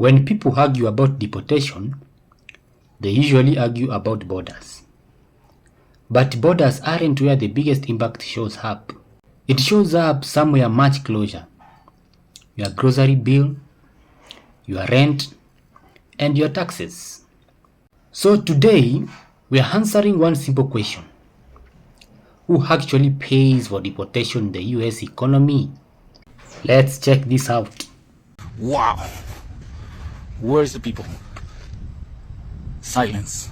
When people argue about deportation, they usually argue about borders. But borders aren't where the biggest impact shows up. It shows up somewhere much closer. Your grocery bill, your rent, and your taxes. So today, we are answering one simple question. Who actually pays for deportation in the US economy? Let's check this out. Wow. Where's the people? Silence.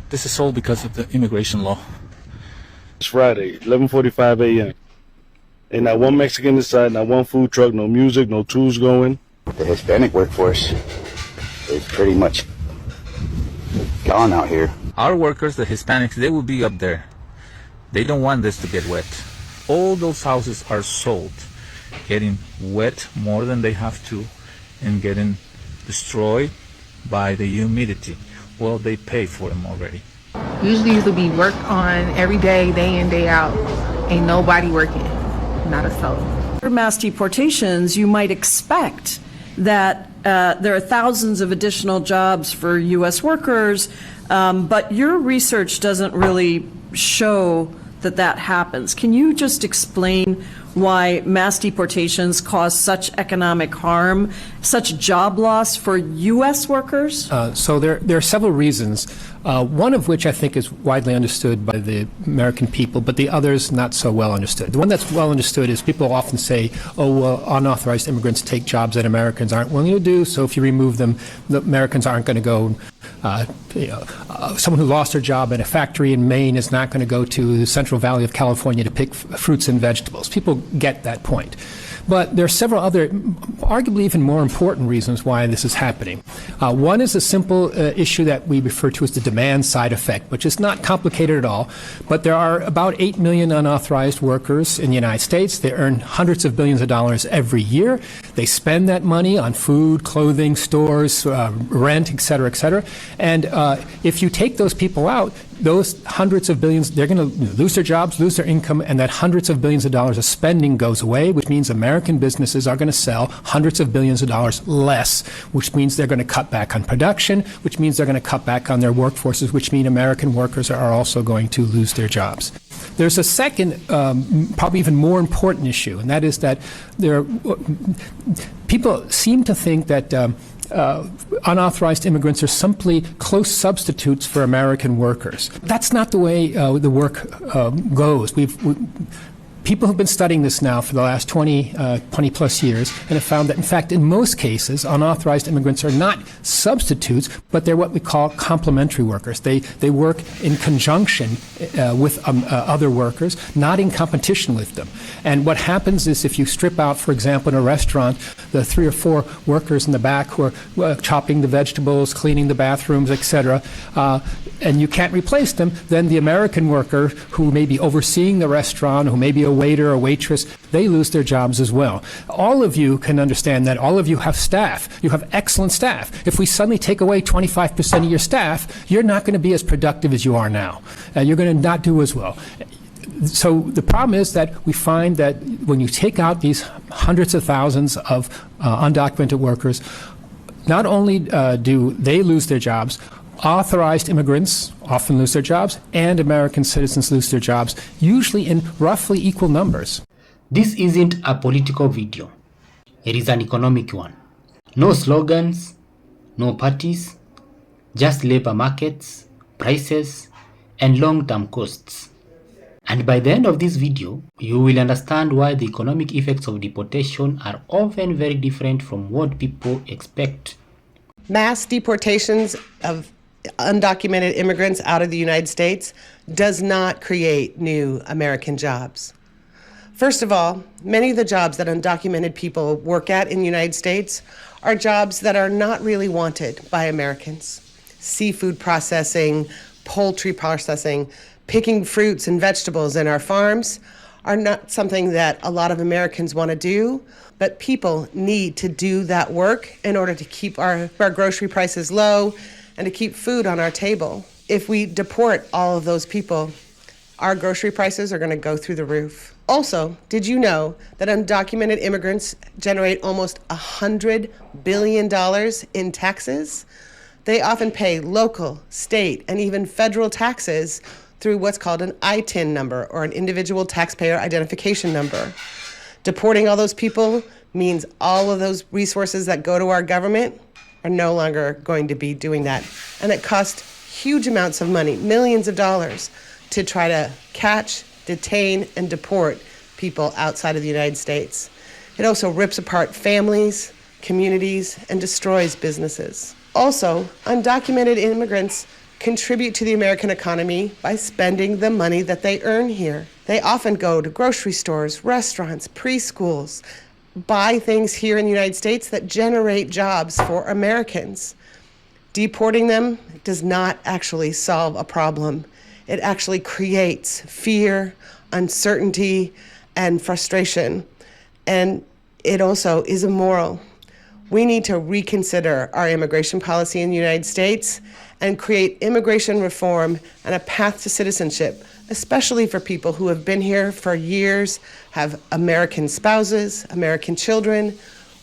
This is all because of the immigration law. It's Friday, 11:45 a.m. Ain't not one Mexican inside, not one food truck, no music, no tools going. The Hispanic workforce is pretty much gone out here. Our workers, the Hispanics, they will be up there. They don't want this to get wet. All those houses are sold, getting wet more than they have to and getting destroyed by the humidity. Well, they pay for them already. Usually these will be worked on every day in, day out. Ain't nobody working, not a soul. For mass deportations, you might expect that there are thousands of additional jobs for U.S. workers, but your research doesn't really show that happens. Can you just explain why mass deportations cause such economic harm, such job loss for U.S. workers? So there are several reasons, one of which I think is widely understood by the American people, but the others not so well understood. The one that's well understood is people often say, oh, well, unauthorized immigrants take jobs that Americans aren't willing to do, so if you remove them, the Americans aren't going to go. Someone who lost their job at a factory in Maine is not going to go to the Central Valley of California to pick fruits and vegetables. People get that point. But there are several other, arguably even more important reasons why this is happening. One is a simple issue that we refer to as the demand side effect, which is not complicated at all. But there are about 8 million unauthorized workers in the United States. They earn hundreds of billions of dollars every year. They spend that money on food, clothing, stores, rent, et cetera, et cetera. And if you take those people out, those hundreds of billions, they're going to lose their jobs, lose their income, and that hundreds of billions of dollars of spending goes away, which means American businesses are going to sell hundreds of billions of dollars less, which means they're going to cut back on production, which means they're going to cut back on their workforces, which mean American workers are also going to lose their jobs. There's a second, probably even more important issue, and that is that people seem to think that unauthorized immigrants are simply close substitutes for American workers. That's not the way the work goes. People have been studying this now for the last 20 plus years and have found that, in fact, in most cases, unauthorized immigrants are not substitutes, but they're what we call complementary workers. They work in conjunction with other workers, not in competition with them. And what happens is if you strip out, for example, in a restaurant, the 3 or 4 workers in the back who are chopping the vegetables, cleaning the bathrooms, etc., and you can't replace them, then the American worker who may be overseeing the restaurant, who may be a waiter or waitress, they lose their jobs as well. All of you can understand that. All of you have staff. You have excellent staff. If we suddenly take away 25% of your staff, you're not going to be as productive as you are now. You're going to not do as well. So the problem is that we find that when you take out these hundreds of thousands of undocumented workers, not only do they lose their jobs, authorized immigrants often lose their jobs, and American citizens lose their jobs, usually in roughly equal numbers. This isn't a political video. It is an economic one. No slogans, no parties, just labor markets, prices, and long-term costs. And by the end of this video, you will understand why the economic effects of deportation are often very different from what people expect. Mass deportations of undocumented immigrants out of the United States does not create new American jobs. First of all, many of the jobs that undocumented people work at in the United States are jobs that are not really wanted by Americans. Seafood processing, poultry processing, picking fruits and vegetables in our farms are not something that a lot of Americans want to do, but people need to do that work in order to keep our grocery prices low and to keep food on our table. If we deport all of those people, our grocery prices are going to go through the roof. Also, did you know that undocumented immigrants generate almost $100 billion in taxes? They often pay local, state, and even federal taxes through what's called an ITIN number, or an individual taxpayer identification number. Deporting all those people means all of those resources that go to our government are no longer going to be doing that. And it costs huge amounts of money, millions of dollars, to try to catch, detain, and deport people outside of the United States. It also rips apart families, communities, and destroys businesses. Also, undocumented immigrants contribute to the American economy by spending the money that they earn here. They often go to grocery stores, restaurants, preschools, buy things here in the United States that generate jobs for Americans. Deporting them does not actually solve a problem. It actually creates fear, uncertainty, and frustration. And it also is immoral. We need to reconsider our immigration policy in the United States and create immigration reform and a path to citizenship, especially for people who have been here for years, have American spouses, American children.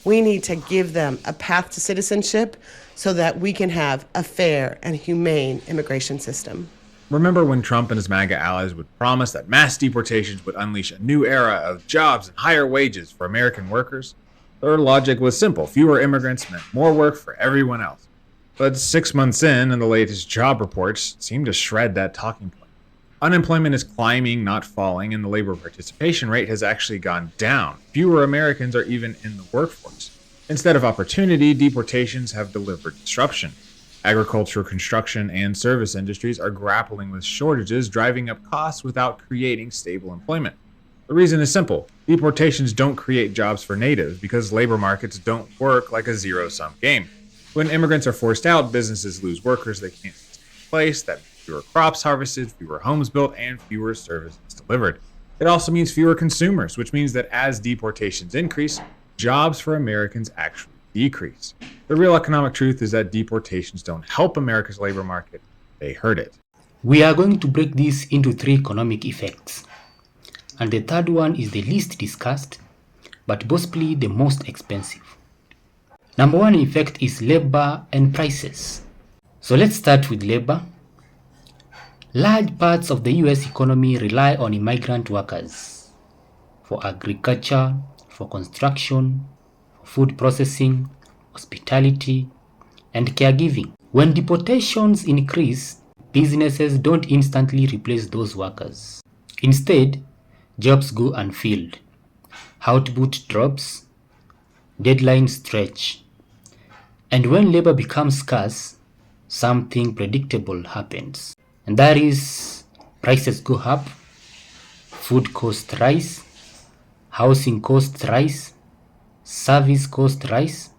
We need to give them a path to citizenship so that we can have a fair and humane immigration system. Remember when Trump and his MAGA allies would promise that mass deportations would unleash a new era of jobs and higher wages for American workers? Their logic was simple. Fewer immigrants meant more work for everyone else. But 6 months in, and the latest job reports seem to shred that talking point. Unemployment is climbing, not falling, and the labor participation rate has actually gone down. Fewer Americans are even in the workforce. Instead of opportunity, deportations have delivered disruption. Agriculture, construction, and service industries are grappling with shortages, driving up costs without creating stable employment. The reason is simple. Deportations don't create jobs for natives because labor markets don't work like a zero-sum game. When immigrants are forced out, businesses lose workers they can't replace. That means fewer crops harvested, fewer homes built, and fewer services delivered. It also means fewer consumers, which means that as deportations increase, jobs for Americans actually decrease. The real economic truth is that deportations don't help America's labor market, they hurt it. We are going to break this into 3 economic effects. And the third one is the least discussed, but possibly the most expensive. Number 1 effect is labor and prices. So let's start with labor. Large parts of the US economy rely on immigrant workers for agriculture, for construction, for food processing, hospitality, and caregiving. When deportations increase, businesses don't instantly replace those workers. Instead, jobs go unfilled, output drops, deadlines stretch, and when labor becomes scarce, something predictable happens. And that is, prices go up, food costs rise, housing costs rise, service costs rise,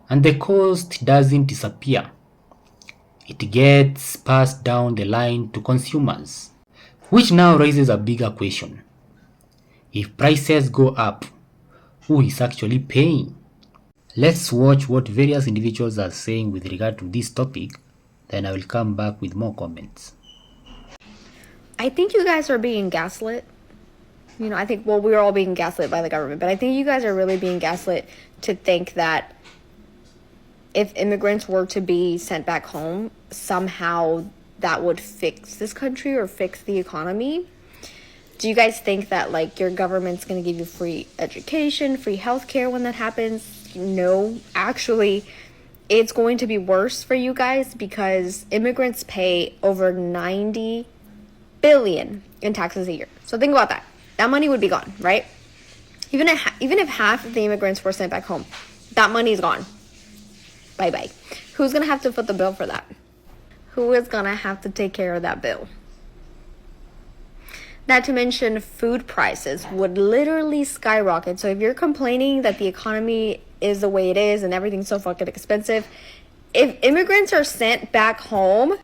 and the cost doesn't disappear. It gets passed down the line to consumers, which now raises a bigger question. If prices go up, who is actually paying? Let's watch what various individuals are saying with regard to this topic, then I will come back with more comments. I think you guys are being gaslit. I think, we're all being gaslit by the government, but I think you guys are really being gaslit to think that if immigrants were to be sent back home, somehow that would fix this country or fix the economy. Do you guys think that, your government's going to give you free education, free healthcare when that happens? No, actually, it's going to be worse for you guys because immigrants pay over $90 billion in taxes a year. So think about that. That money would be gone, right? Even if half of the immigrants were sent back home, that money is gone. Bye-bye. Who's going to have to foot the bill for that? Who is going to have to take care of that bill? Not to mention food prices would literally skyrocket. So if you're complaining that the economy is the way it is and everything's so fucking expensive, if immigrants are sent back home,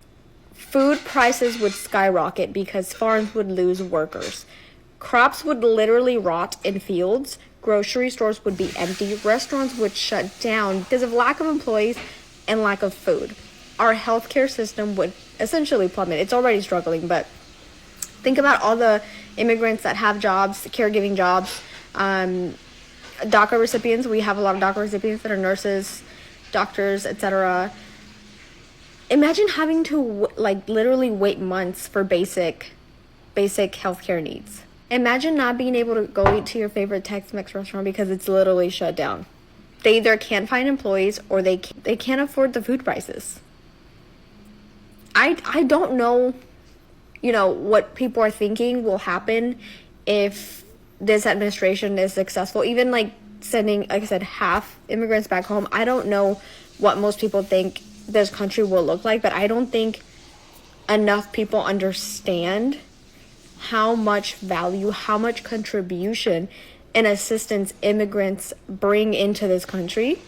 food prices would skyrocket because farms would lose workers. Crops would literally rot in fields. Grocery stores would be empty. Restaurants would shut down because of lack of employees and lack of food. Our healthcare system would essentially plummet. It's already struggling, but think about all the immigrants that have jobs, caregiving jobs, DACA recipients. We have a lot of DACA recipients that are nurses, doctors, etc. Imagine having to literally wait months for basic healthcare needs. Imagine not being able to go eat to your favorite Tex-Mex restaurant because it's literally shut down. They either can't find employees or they can't afford the food prices. I don't know, what people are thinking will happen if this administration is successful. Even sending, like I said, half immigrants back home. I don't know what most people think this country will look like, but I don't think enough people understand how much value, how much contribution and assistance immigrants bring into this country,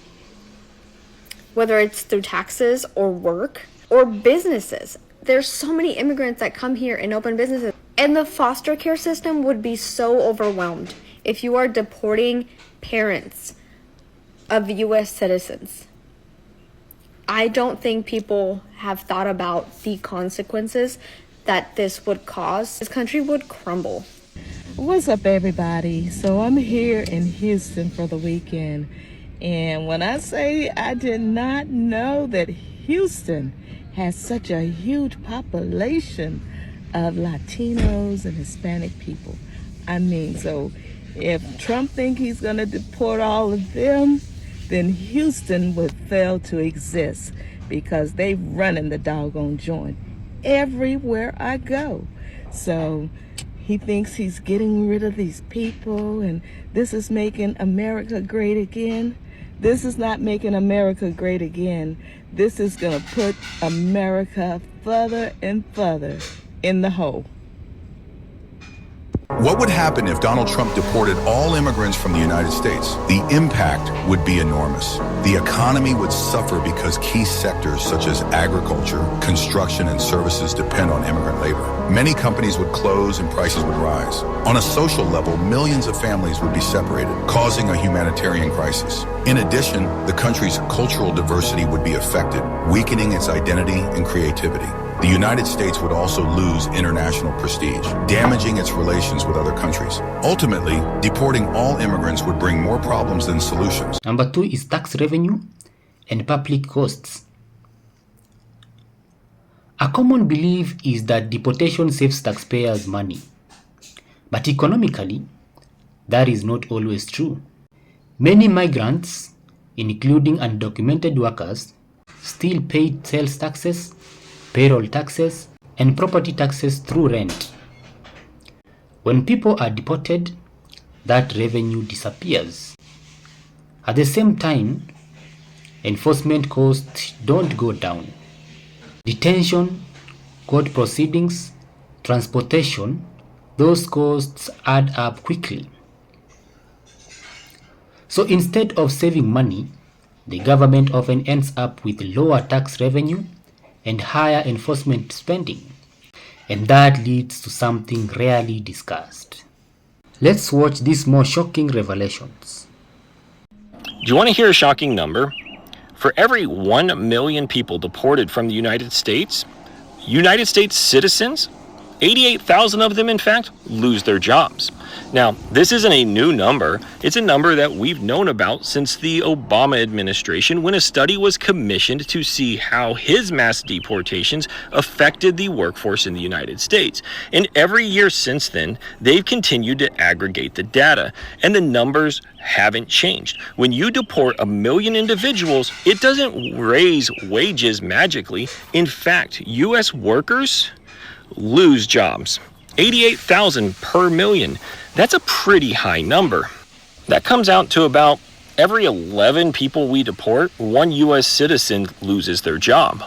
whether it's through taxes or work or businesses. There's so many immigrants that come here and open businesses, and the foster care system would be so overwhelmed if you are deporting parents of U.S. citizens. I don't think people have thought about the consequences that this would cause. This country would crumble. What's up, everybody? So I'm here in Houston for the weekend, and when I say I did not know that Houston has such a huge population of Latinos and Hispanic people. So if Trump think he's gonna deport all of them, then Houston would fail to exist, because they running the doggone joint everywhere I go. So he thinks he's getting rid of these people, and this is making America great again. This is not making America great again. This is gonna put America further and further in the hole. What would happen if Donald Trump deported all immigrants from the United States? The impact would be enormous. The economy would suffer because key sectors such as agriculture, construction, and services depend on immigrant labor. Many companies would close and prices would rise. On a social level, millions of families would be separated, causing a humanitarian crisis. In addition, the country's cultural diversity would be affected, weakening its identity and creativity. The United States would also lose international prestige, damaging its relations with other countries. Ultimately, deporting all immigrants would bring more problems than solutions. Number 2 is tax revenue and public costs. A common belief is that deportation saves taxpayers money. But economically, that is not always true. Many migrants, including undocumented workers, still pay sales taxes, payroll taxes, and property taxes through rent. When people are deported, that revenue disappears. At the same time, enforcement costs don't go down. Detention, court proceedings, transportation, those costs add up quickly. So instead of saving money, the government often ends up with lower tax revenue and higher enforcement spending. And that leads to something rarely discussed. Let's watch these more shocking revelations. Do you want to hear a shocking number? For every 1 million people deported from the United States citizens, 88,000 of them, in fact, lose their jobs. Now, this isn't a new number. It's a number that we've known about since the Obama administration, when a study was commissioned to see how his mass deportations affected the workforce in the United States. And every year since then, they've continued to aggregate the data, and the numbers haven't changed. When you deport 1 million individuals, it doesn't raise wages magically. In fact, U.S. workers lose jobs. 88,000 per million. That's a pretty high number. That comes out to about every 11 people we deport, 1 U.S. citizen loses their job.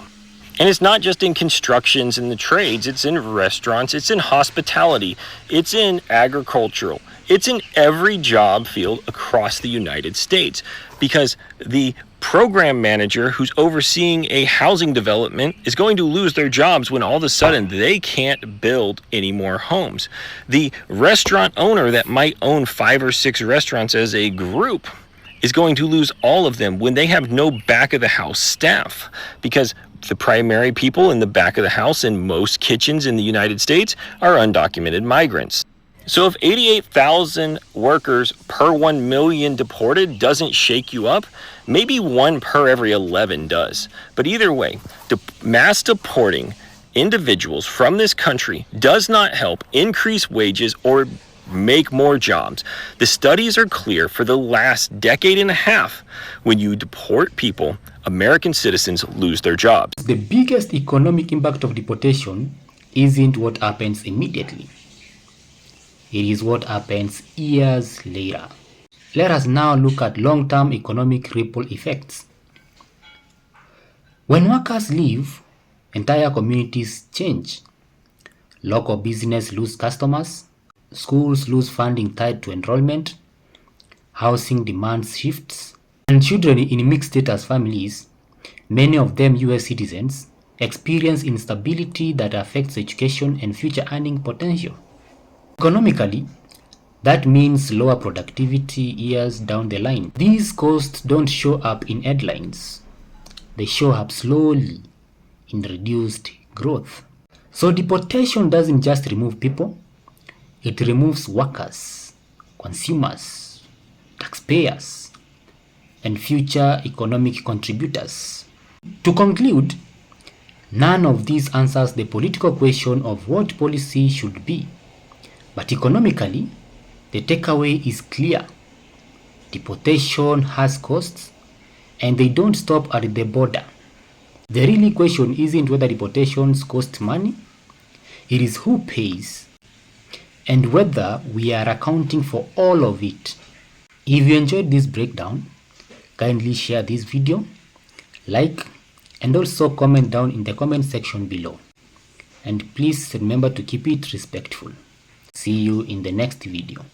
And it's not just in constructions and the trades, it's in restaurants, it's in hospitality, it's in agricultural, it's in every job field across the United States. Because the program manager who's overseeing a housing development is going to lose their jobs when all of a sudden they can't build any more homes. The restaurant owner that might own 5 or 6 restaurants as a group is going to lose all of them when they have no back of the house staff, because the primary people in the back of the house in most kitchens in the United States are undocumented migrants. So if 88,000 workers per 1 million deported doesn't shake you up, maybe 1 per every 11 does. But either way, mass deporting individuals from this country does not help increase wages or make more jobs. The studies are clear for the last decade and a half. When you deport people, American citizens lose their jobs. The biggest economic impact of deportation isn't what happens immediately. It is what happens years later. Let us now look at long-term economic ripple effects. When workers leave, entire communities change. Local business lose customers, schools lose funding tied to enrollment, housing demand shifts, and children in mixed status families, many of them US citizens, experience instability that affects education and future earning potential. Economically, that means lower productivity years down the line. These costs don't show up in headlines. They show up slowly in reduced growth. So deportation doesn't just remove people, it removes workers, consumers, taxpayers, and future economic contributors. To conclude, none of these answers the political question of what policy should be. But economically, the takeaway is clear. Deportation has costs, and they don't stop at the border. The real question isn't whether deportations cost money, it is who pays, and whether we are accounting for all of it. If you enjoyed this breakdown, kindly share this video, like, and also comment down in the comment section below. And please remember to keep it respectful. See you in the next video.